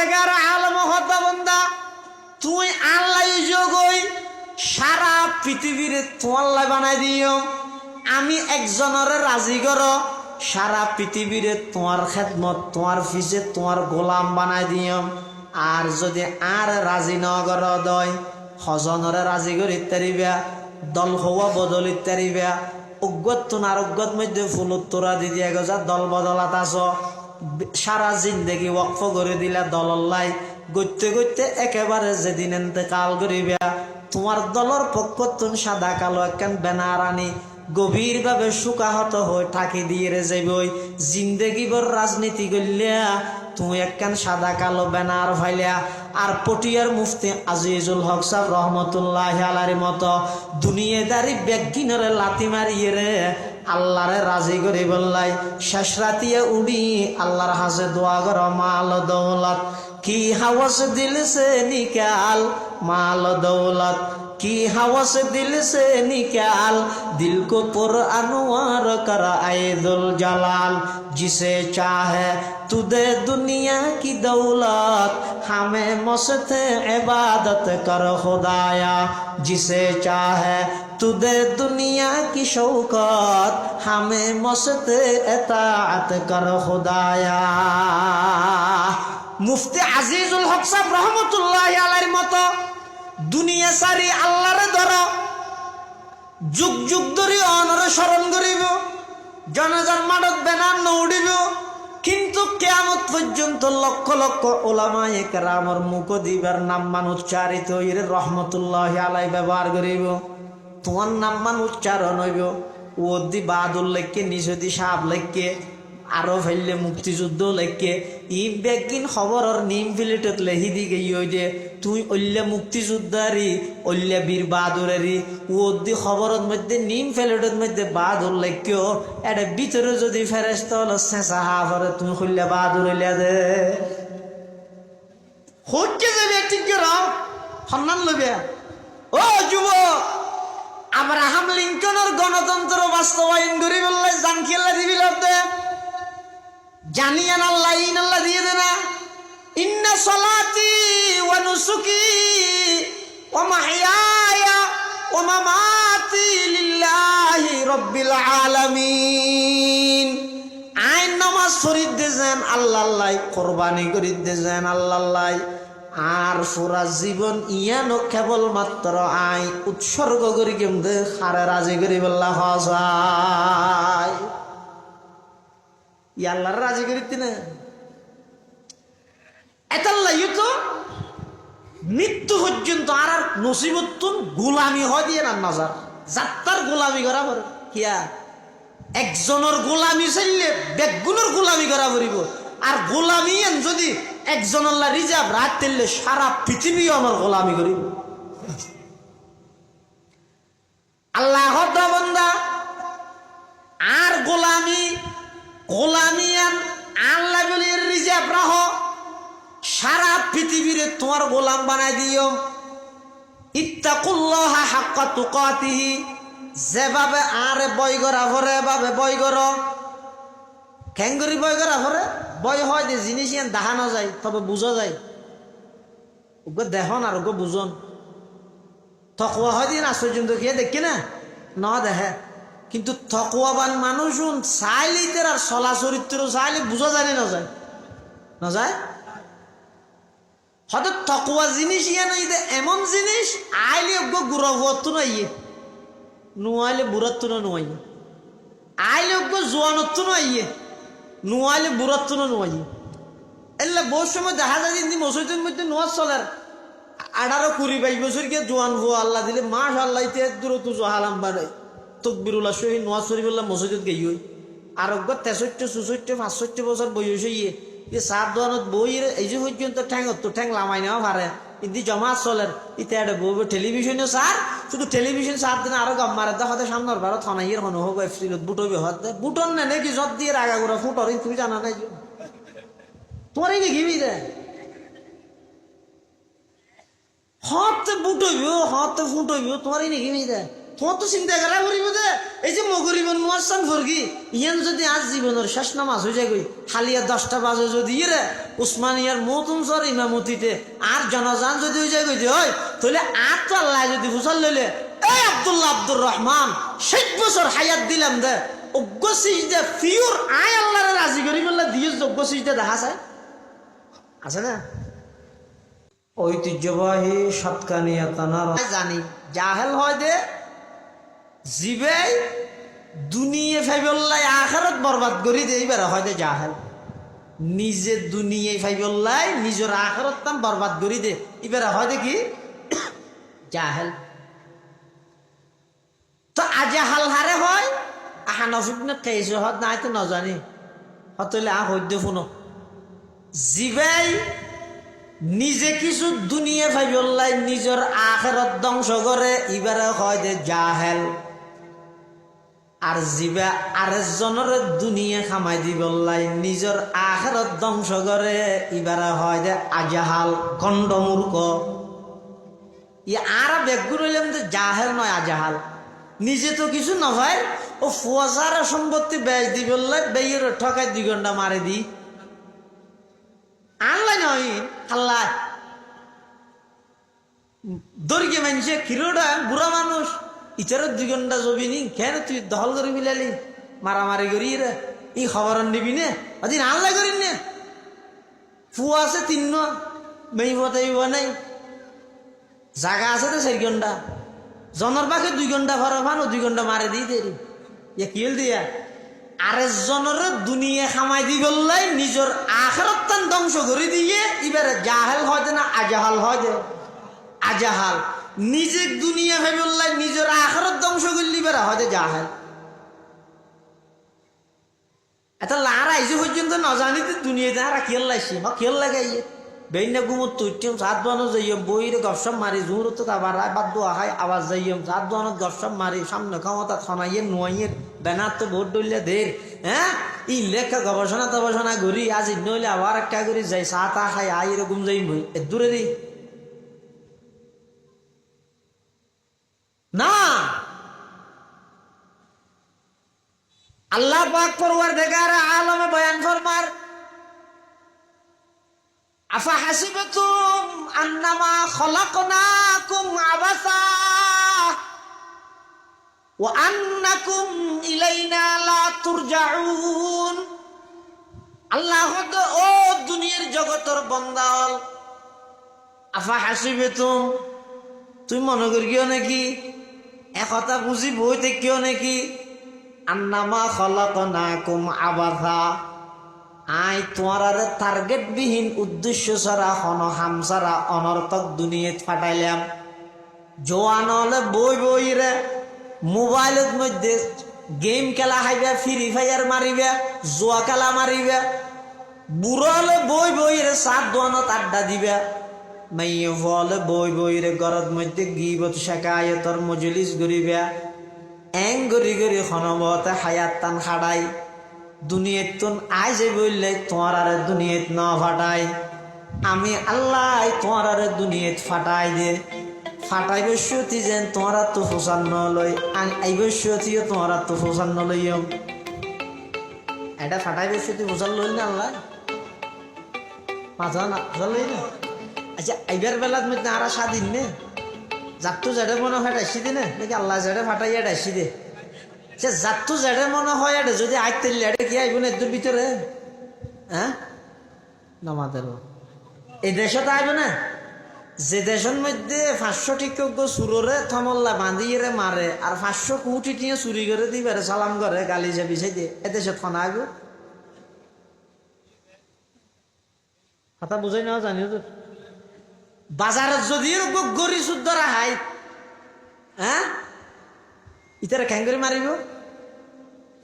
দেখার আলম হতা বন্দা তুই আল্লাহ যোগই সারা পৃথিবীর তোমাল্লাই বানাই দিও আমি একজনের রাজি করো সারা পৃথিবীরে তোমার খেদমত তোমার ফিসে তোমার গোলাম বানাই দিও আর যদি আর রাজি ন কর দয় হজনরে রাজি করি তারিবা দল হওয়া বদলি তারিবা অজ্ঞত তুনার অজ্ঞত মধ্যে ফুলত তোরা দি দিয়া গজা দল বদলাত আস সারা জিন্দেগি ওয়াকফ করে দিলা দলল্লাই গইতে গইতে একেবারে যেদিন এতেকাল করিবা তোমার দলের পক্ষ তুমি সাদা কালো একখান ব্যানার আনি গভীরভাবে শোকাহত হয়ে ঠাকি দিয়ে রে যাইবই জিন্দেগি ভর রাজনীতি করলিয়া তুমি একখান সাদা কালো ব্যানার ফাইলিয়া আর পটিয়ার মুফতি আজিজুল হক সাহেব রহমতুল্লাহ আলাইহির মতো দুনিয়াদারি বেগিনরে লাথি মারিয়ে রে আল্লাহরে রাজি করে বললাই শেষ রাতিয়া উড়ি আল্লাহর হাজে দোয়া কর মাল দৌলত কি হাওয়াস দিল সে নিকাল মাল দৌলত की हवा से दिल से निकाल दिल को पुर अनवार कर आए दुल जलाल जिसे चाहे तू दे दुनिया की दौलत हमें मस्त इबादत कर खुदाया जिसे चाहे तू दे दुनिया की शौकत हमें मस्त इताअत कर खुदाया मुफ्ती আজিজুল হক সাহেব রহমতুল্লাহি আলাইহির মতো দুনিয়া সারি আল্লাহরে ধর যুগ যুগ ধরে অনরে স্মরণ করিব জানাজার মাঠত বেনার নৌড়িব কিন্তু কিয়ামত পর্যন্ত লক্ষ লক্ষ উলামায়ে কেরামের মুখ দিবার নাম মান উচ্চারিত হইরে রহমতুল্লাহি আলাইহি ব্যবহার করিব তোমার নাম মান উচ্চারণ হইব ওদি বাদুল লেখকে নিষদি সাপ লেখকে আরো ফেললে মুক্তিযুদ্ধ লেখকে ই বেগিন খবরের নিম ফিলেটত লেহি দি গই যে তুই অল্লে মুক্তিযোদ্ধারি অল্লে বীর বাহাদুরেরি ওদি খবরের মধ্যে নিম ফিলেটত মধ্যে বাহাদুর লেখকেও এটা ভিতরে যদি ফেরেশতা হলো শেষা হাফরে তুমি হল্লে বাহাদুর হইলে দে হচ্ছে যে ব্যক্তি রাও সম্মান লবে ও যুবক আব্রাহাম লিঙ্কনের গণতন্ত্র বাস্তবায়ন করি বললে জানকিল্লা দিবি লবে জানিয়ান আল্লাহ ইন আল্লাহ দিয়ে দেনা ইন্না সালাতি ওয়া নুসুকি ওয়া মাহইয়ায়া ওয়া মামাতি লিল্লাহি রাব্বিল আলামিন আইন নামাজ পড়িত দেন আল্লাহ আল্লাহ কুরবানি করিত দেন আল্লাহ আল্লাহ আর পুরা জীবন ইয়ানো কেবল মাত্র আই উৎসর্গ করি কেমদে হারে রাজি করি বল্লাহ হয় আল্লাহর রাজি করিতে না এতাল্লাই তো মৃত্যু পর্যন্ত আর নসিবতুন গোলামি হয় দিয়ে না নজর যাত্রার গোলামি করা পড়ে কিয়া একজনের গোলামি চাইলে বেগুনের গোলামি করা পড়িব আর গোলামি যদি একজন আল্লাহ রিজার্ভ রাত তেললে সারা পৃথিবী আমার গোলামি করিব আল্লাহ বান্দা আর গোলামি গোলামিয়ান আল্লাহ বলে রিজার্ভ রাহ সারা পৃথিবীরে তোমার গোলাম বানাই দিও ইত্তাকুল্লাহ হাক্কা তুকাতিহি যেভাবে আরে বই করা ভরে ভাবে বই কর খেঙ্গুরি বই করা ভরে বই হয় যে জিনিস ইয়ান দেখানো যায় তবে বুঝা যায় ওকে দেখন আর ওকে বুঝন তকওয়া হয় দিন আশ্চর্য খেয়ে দেখি না না দেখে কিন্তু তকওয়াবান মানুষ চাইলেই তার চলা চরিত্র চাইলে বুঝা যায় না যায় না যায় হয়তো তকওয়া জিনিস ইয়ে নয় এমন জিনিস আইলে গুড়া হতো না ইয়ে নুয়াইলে বুড়াত্ত না নুয়াইয়ে আইলে জোয়ানত্ব না ইয়ে নুয়াইলে বুড়াত্ত না নুয়াইয়ে এলে বহু সময় দেখা যায় যে মসজিদের মধ্যে নোয়াজ চলার 18-20 বছর গিয়ে জোয়ান হো আল্লাহ দিলে মাস আল্লাহ দূর তো জহালাম বানাই তকবিরুল্লাহ শহী নোয়াজ শরীফুল্লাহ মসজিদত গেই হই আর 63-64-65 বছর বয়স ইয়ে সাত দোয়ানত বই এই যে পর্যন্ত ঠ্যাং লামাই নেওয়া পারে কিন্তু জমা চলের ইতে একটা বউ টেলিভিশনে সার শুধু টেলিভিশন সার দিন আরো গম মারে হয়তো সামনের ভারত হনাইয়ের হন হোক এফসিলত বুটবে হতে বুটন না নাকি জত দিয়ে আগাগোড়া ফুটর তুমি জানা নাই তোমার এই ঘিবি দে হতে বুটইব হতে ফুটইব তোমার এই ঘিবি দে তোমার তো চিন্তা করা করিব যে এই যে মগরিবন মুয়াজ্জান ফরগি ইয়ান যদি আজ জীবনের শেষ নামাজ হয়ে যায় গই হালিয়া 10টা বাজে যদি রে উসমানিয়ার মৌতুম সর ইমামতিতে আর জনজান যদি হয়ে যায় গই হয় তাহলে আর তো আল্লাহ যদি ফুসাল লইলে এই আব্দুল্লাহ আব্দুর রহমান 60 বছর হায়াত দিলাম দে অজ্ঞ সিজদা ফিউর আয় আল্লাহর রাজি করি বললা দিয়ে যোগ্য সিজদা দেখা যায় আছে না ঐতিহ্যবাহী সৎকানিয়া তানার জানি জাহেল হয় দে জিবে দুনিয়া ফাইবল্লাই আখিরাত বরবাদ করি দে এবারে হয় দে জাহেল নিজে দুনিয়া ফাইবল্লাই নিজের আখিরাত তাম বরবাদ করি দে এবারে হয় দে কি জাহেল তো আজাহাল হারে হয় আহা নফিবনে তেইশ হত নাই তো নজানি হতলে আহ হইতে শুনো জিবাই নিজে কিছু দুনিয়া ভাবিল্লাই নিজের আখিরাত ধ্বংস করে এবারে হয় দে জাহেল আর জিবা আরেকজনের দুনিয়া খামাই দিবল্লাই নিজের আখিরাত ধ্বংস করে এবারে হয় দে আজাহাল গণ্ডমূর্খ ই আর বেগুর হইলাম যে জাহেল নয় আজাহাল নিজে তো কিছু নয় ও ফুয়াশার সম্পত্তি বেচ দি বললে বেয়ের ঠকাই 2 ঘন্টা মারে দি আনলাই নয় আল্লাহ দর্গে মানুষে খিরোটা বুড়া মানুষ ইচারও 2 ঘন্টা জবি নি কেন তুই দখল করে মিলালি মারামারি করি রে ই খবর নিবি নে ওদিন আনলাই করি নে ফুয়া আছে 3 মেয়ে বতাইব নাই জায়গা আছে তো 4 ঘন্টা জনের পাখে 2 ঘন্টা ভরা ফানো 2 ঘন্টা মারে দিই দেরি ইয়ে কি হল দিয়া আরেকজনের দুনিয়া খামাই দি বললাই নিজের আখিরাত ধ্বংস করে দিয়ে এবারে জাহেল হয় না আজাহাল হয় দে আজাহাল নিজে দুনিয়া ভাই বললাই নিজের আখিরাত ধ্বংস করলি এবারে হয় দে জাহেল এটা লারা আইসে পর্যন্ত না জানিতে দুনিয়াতে আর খেয়াল লাগছে খেয়াল লাগাই বেইনা গুমত তুইটিম সাত বানো যাইম বইরে গপসপ মারি জোরত আবার বাদ্য আহাই আওয়াজ যাইম সাত বানত গপসপ মারি সামনে ক্ষমতা থনাইয়ে নুয়াইয়ের বেনার তো ভোট ডলিয়া দের হ্যাঁ ই লেখা গবেষণা তবেষণা করি আজ নইলে আবার একটা করি যাই চা তা খাই আই এরকম যাইম বই এ দূরে দিই না আল্লাহ পাক পরওয়ারদিগার আলমে বয়ান ফরমার আফা হাসিবতুম আন্নামা খলাকনাকুম আবাসা ওয়া আন্নাকুম ইলাইনা লা তুরজাউন আল্লাহ তো ও দুনিয়ার জগতের বান্দাল আফা হাসিবতুম তুই মনে করিও নাকি একথা বুঝি বইতে কিও নাকি আন্নামা খলাকনাকুম আবাসা আই তোমার টার্গেট বিহীন উদ্দেশ্য ছাড়া হন হাম ছাড়া অনর্থক দুনিয়াত ফাটাইলাম জোয়ান হলে বই বই রে মোবাইলের মধ্যে গেম খেলা হাইবে ফ্রি ফায়ার মারিবে জোয়া খেলা মারিবে বুড়ো হলে বই বই রে সাত দোয়ানত আড্ডা দিবে মাইয়ে হলে বই বই রে ঘরের মধ্যে গিবত শেখায়তর মজলিস গরিবে এং গরি গরি হনবতে হায়াত টান খাড়াই দুনিয়াত তুন আই যে বললে তোমার আর দুনিয়াত না ফাটাই আমি আল্লাহ তোমার আর দুনিয়াত ফাটাই দে ফাটাই বসতি যেন তোমার তো ফোসান নলই আই বসতিও তোমার তো ফোসান নলইম এটা ফাটাই বসতি ফোসান লইল না আল্লাহ মাথা না ফোসান লই না আচ্ছা আইবার বেলাত মধ্যে আর স্বাধীন নে যাক তো যেটা মনে হয় ডাইসি দে না নাকি আল্লাহ যেটা ফাটাইয়া ডাইসি দে সে যাত্তু যেটা মনে হয় এটা যদি আইতে লেটে কি আইব না এর ভিতরে হ্যাঁ নামাদের এই দেশে তো আইব না যে দেশের মধ্যে 500 টিকজ্ঞ সুররে থমল্লা বাঁধিয়ে মারে আর 500 কোটি টিয়ে চুরি করে দিবারে সালাম করে গালি যে বিছাই দিয়ে এ দেশে থনা আইব কথা বুঝাই না জানিও তো বাজারত যদি গরি শুদ্ধরা হাই হ্যাঁ ইতারা কেন করে মারিব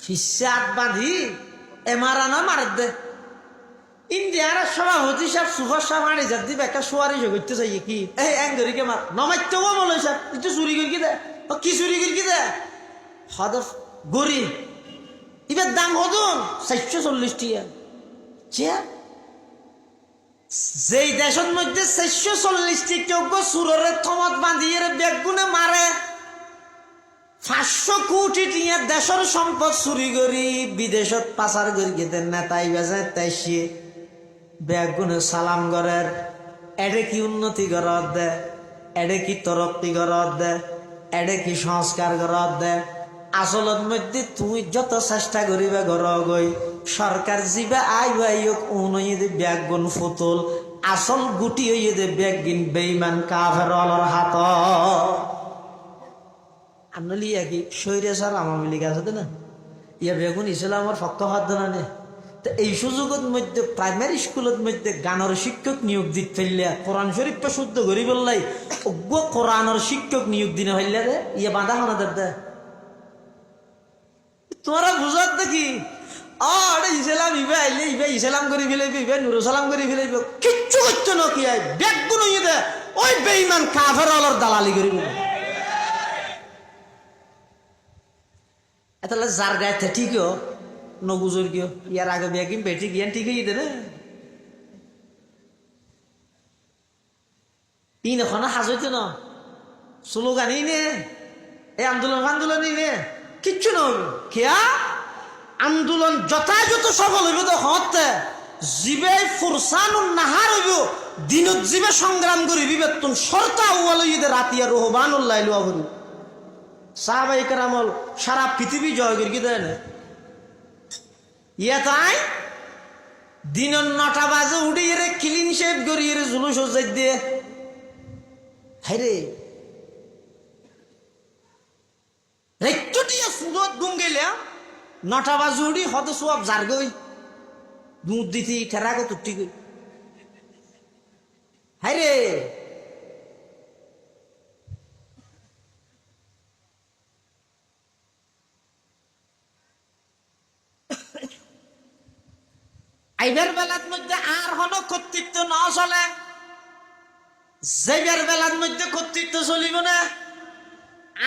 ফিসে হাত বাঁধি এমারা না মার দে ইন্ডিয়ার সভাপতি সাহেব সুভাষ সাহেব আনি যার দিবে একটা সোয়ারি করতে চাই কি এই এঙ্গরিকে মার নমাইতেও বলো সাহেব একটু চুরি করি কি দে কি চুরি করি কি দে হদফ গরি এবার দাম হদুন 440 টিয়া চেয়া যেই দেশের মধ্যে 440 টি কেউ সুরের থমত বাঁধিয়ে বেগুনে মারে 500 কোটি টিয়া দেশের সম্পদ চুরি করি বিদেশত পাচার করি গেতে নেতাই বেজে তাইছে বেগুনে সালাম করের এডে কি উন্নতি করার দে, এডে কি তরক্কি করার দে, এডে কি সংস্কার করার দে। আসলত মধ্যে তুই যত চেষ্টা করিবে ঘর গই সরকার জিবে আই উনইদে বেগুন ফুতুল আসল গুটি হইয়ে বেগিন বেইমান কাফের হাত আনলি কি শরীরে সার আওয়ামী লীগ আছে না ইয়া বেগুন ইসলামের পক্ষ হাত না নে। তো এই সুযোগের মধ্যে প্রাইমারি স্কুলের মধ্যে গানের শিক্ষক নিয়োগ দিতে ফেললে কোরআন শরীফটা শুদ্ধ করি বললাই অজ্ঞ কোরআনের শিক্ষক নিয়োগ দিনে হইলে রে ইয়ে বাঁধা হনাদের দে তোমরা বুঝার দেখি ইসলাম ইবে আইলে ইবে ইসলাম করে ফেলাইবে ইবে নুরু সালাম করে ফেলাইবে কিচ্ছু করছে না কি বেগুন হইয়ে দে ওই বেইমান কাফের অলর দালালি করিব তাহলে যার গায়ে ঠিকও নগুজোর কিয় ইয়ার আগে বেগিন বেটি গিয়ান ঠিক হয়ে দেবে তিন এখনো হাজইতো না স্লোগানই নে এই আন্দোলনই নে কিচ্ছু না খেয়া আন্দোলন যথাযথ সফল হইব তো হতে জীবে ফুরসানুন নাহার হইব দিনত জীবে সংগ্রাম করি বিবেতন সরতা উয়াল হইতে রাতিয়া রহবানুল্লাহ লুয়া করি সাহাবাই কেরামল সারা পৃথিবী জয় করি কি দেয় না ইয়া তাই দিন 9টা বাজে উঠে এরে ক্লিন শেভ করি এরে জুলুস যাই দিয়ে হাইরে রেক্টটিয়া সুরত গুম গেলে 9টা বাজে উঠি হত সব জার গই দুধ দিতি ঠেরা গো তুটি গই হাইরে আইবার বেলার মধ্যে আর হন কর্তৃত্ব না চলে যাইবার বেলার মধ্যে কর্তৃত্ব চলিব না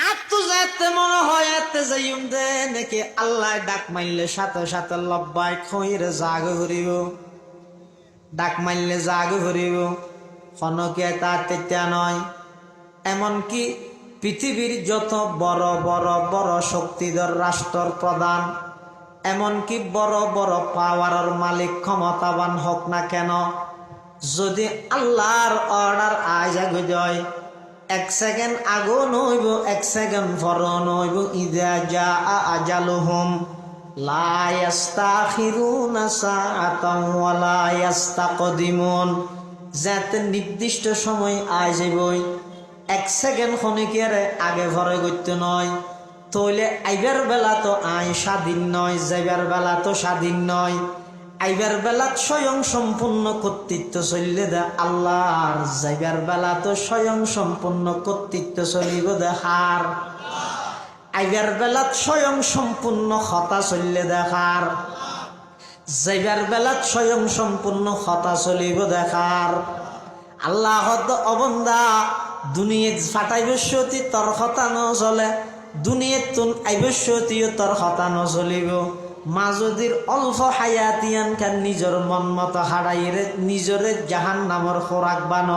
আর তো যাতে মনে হয় এতে যাইম দে নাকি আল্লাহ ডাক মারলে সাথে সাথে লব্বাই খইরে জাগ হরিব ডাক মারলে জাগ হরিব হনকে তার তেতিয়া নয়। এমনকি পৃথিবীর যত বড় বড় বড় শক্তিধর রাষ্ট্র প্রধান এমনকি বড় বড় পাওয়ারের মালিক ক্ষমতাবান হোক না কেন যদি আল্লাহর অর্ডার আয় জাগো যায় 1 সেকেন্ড আগো নইব 1 সেকেন্ড পর নইব ইযা জা আজালুহুম লা ইস্তাখিরুনা সাআতান ওয়া লা ইস্তাকদিমুন যাতে নির্দিষ্ট সময় আয় যাবই 1 সেকেন্ড ক্ষণিকের আগে ভরে করতে নয় তইলে আইবার বেলা তো আই স্বাধীন নয় যাইবার বেলা তো স্বাধীন নয় আইবার বেলা স্বয়ং সম্পূর্ণ কর্তৃত্ব চললে দে আল্লাহর যাইবার বেলা তো স্বয়ং সম্পূর্ণ কর্তৃত্ব চলিব দে হার আইবার বেলা স্বয়ং সম্পূর্ণ হতা চললে দেখার যাইবার বেলা স্বয়ং সম্পূর্ণ হতা চলিব দেখার আল্লাহ অবন্দা দুনিয়া ফাটাইব সতী তোর হতা ন চলে দুনিয়াত তুন আইবশ্যতীয় তোর হতানো চলিব মাজদির অল্প হায়াতিয়ান খান নিজর মন মতো হারাইরে নিজরে জাহান নামর খোরাক বান